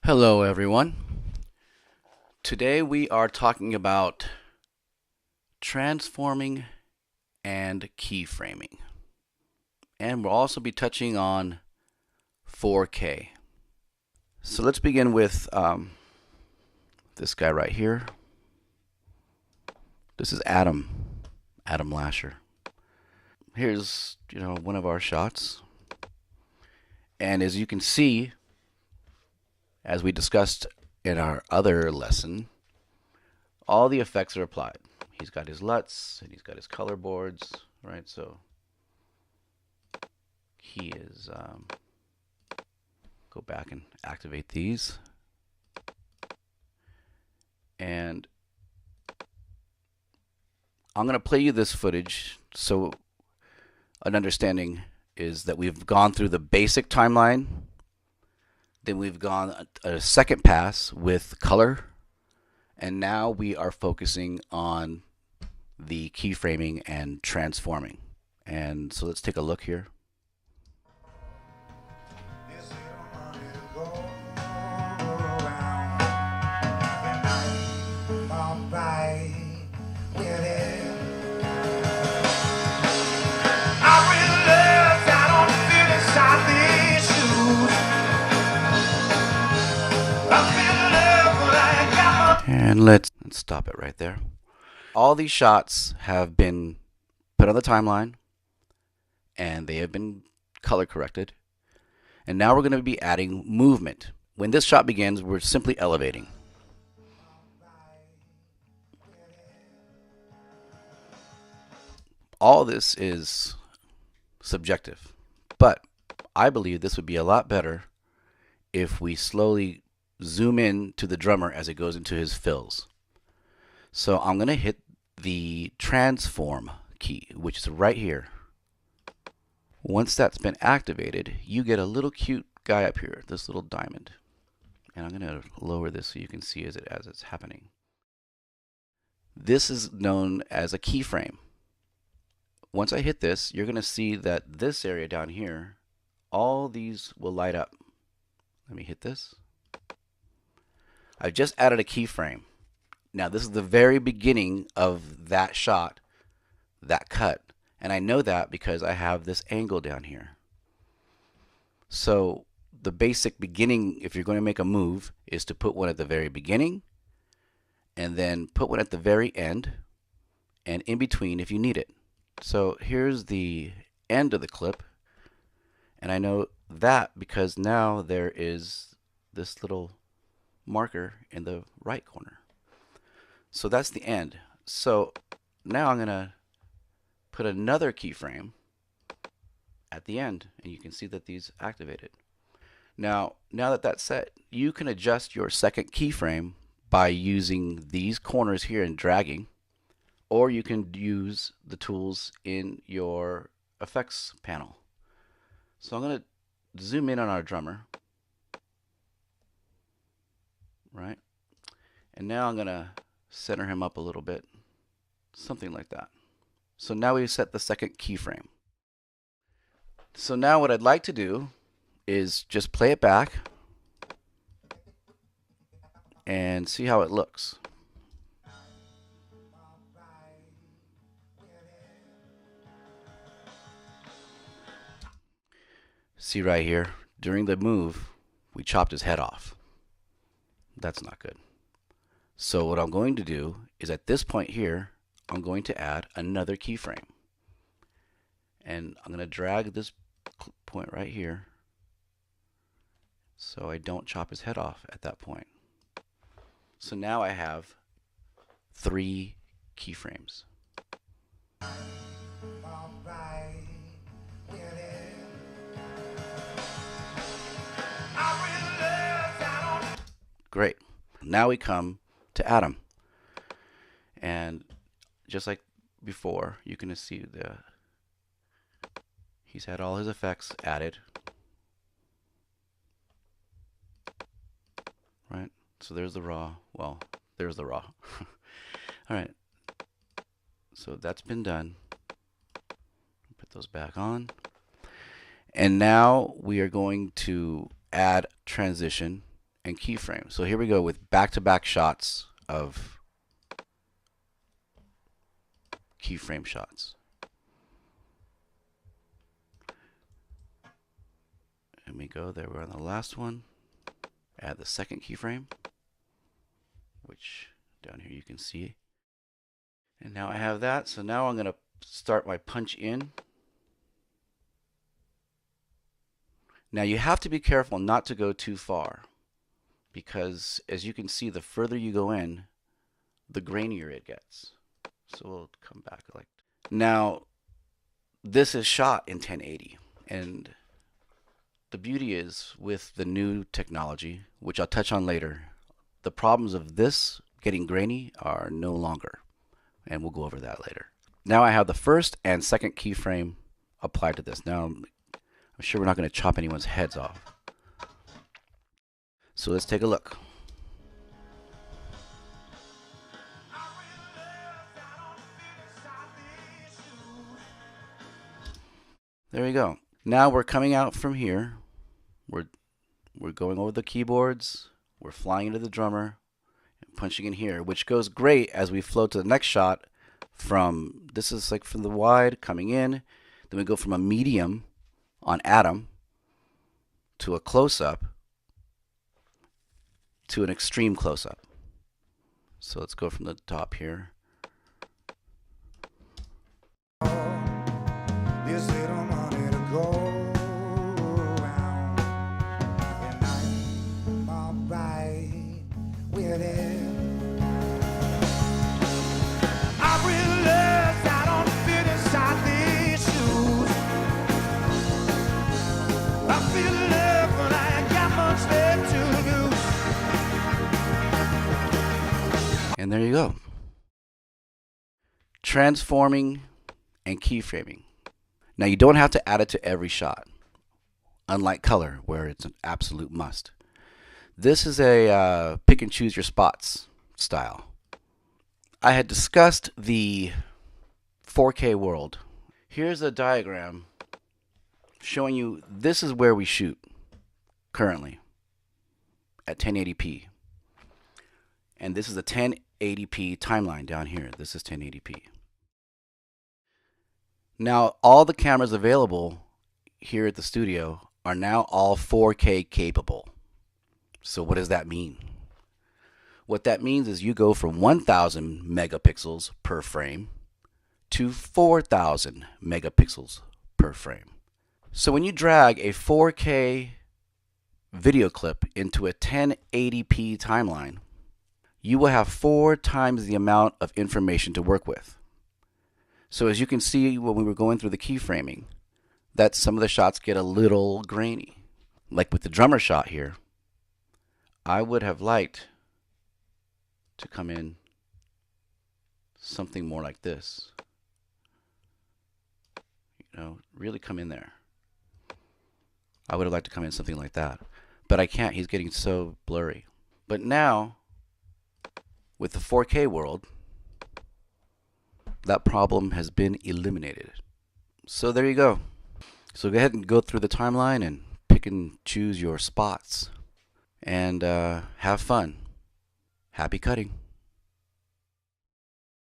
Hello everyone. Today we are talking about transforming and keyframing. And we'll also be touching on 4K. So let's begin with this guy right here. This is Adam Lasher. Here's, one of our shots. And as you can see, as we discussed in our other lesson, all the effects are applied. He's got his LUTs and he's got his color boards, right? So he is, go back and activate these. And I'm going to play you this footage so an understanding is that we've gone through the basic timeline, then we've gone a second pass with color, and now we are focusing on the keyframing and transforming. And so let's take a look here. And let's stop it right there. All these shots have been put on the timeline and they have been color corrected. And now we're going to be adding movement. When this shot begins, we're simply elevating. All this is subjective, but I believe this would be a lot better if we slowly zoom in to the drummer as it goes into his fills. So I'm going to hit the transform key, which is right here. Once that's been activated, you get a little cute guy up here, this little diamond. And I'm going to lower this so you can see as it's happening. This is known as a keyframe. Once I hit this, you're going to see that this area down here, all these will light up. Let me hit this. I've just added a keyframe. Now this is the very beginning of that shot, that cut. And I know that because I have this angle down here. So the basic beginning, if you're going to make a move, is to put one at the very beginning and then put one at the very end and in between if you need it. So here's the end of the clip, and I know that because now there is this little marker in the right corner. So that's the end. So now I'm going to put another keyframe at the end, and you can see that these activated. Now that that's set, you can adjust your second keyframe by using these corners here and dragging, or you can use the tools in your effects panel. So I'm going to zoom in on our drummer, right? And now I'm going to center him up a little bit, something like that. So now we've set the second keyframe. So now what I'd like to do is just play it back and see how it looks. See right here, during the move, we chopped his head off. That's not good. So what I'm going to do is at this point here, I'm going to add another keyframe. And I'm going to drag this point right here so I don't chop his head off at that point. So now I have 3 keyframes. Great. Now we come to Adam. And just like before, you can see he's had all his effects added. Right? So there's the raw. Well, there's the raw. All right. So that's been done. Put those back on. And now we are going to add transition and keyframe. So here we go with back-to-back shots of keyframe shots. And we go there, we're on the last one. Add the second keyframe, which down here you can see. And now I have that, so now I'm going to start my punch in. Now you have to be careful not to go too far, because as you can see, the further you go in, the grainier it gets. So we'll come back like now. This is shot in 1080, and the beauty is with the new technology, which I'll touch on later, the problems of this getting grainy are no longer, and we'll go over that later. Now I have the first and second keyframe applied to this. Now I'm sure we're not going to chop anyone's heads off. So let's take a look. There you go. Now we're coming out from here. We're going over the keyboards. We're flying into the drummer and punching in here, which goes great as we flow to the next shot. From this is like from the wide coming in. Then we go from a medium on Atom to a close-up to an extreme close-up. So let's go from the top here. This little money to go around, and I'm alright with it. I realize I don't fit inside these shoes. I feel love, but I ain't got much left to do. And there you go. Transforming and keyframing. Now you don't have to add it to every shot, unlike color where it's an absolute must. This is a pick and choose your spots style. I had discussed the 4K world. Here's a diagram showing you this is where we shoot currently at 1080p. And this is a 1080p timeline down here. This is 1080p. Now, all the cameras available here at the studio are now all 4K capable. So what does that mean? What that means is you go from 1000 megapixels per frame to 4000 megapixels per frame. So when you drag a 4K video clip into a 1080p timeline, you will have 4 times the amount of information to work with. So as you can see when we were going through the keyframing, that some of the shots get a little grainy. Like with the drummer shot here, I would have liked to come in something more like this. You know, really come in there. I would have liked to come in something like that. But I can't, he's getting so blurry. But now, with the 4K world, that problem has been eliminated. So there you go. So go ahead and go through the timeline and pick and choose your spots and have fun. Happy cutting.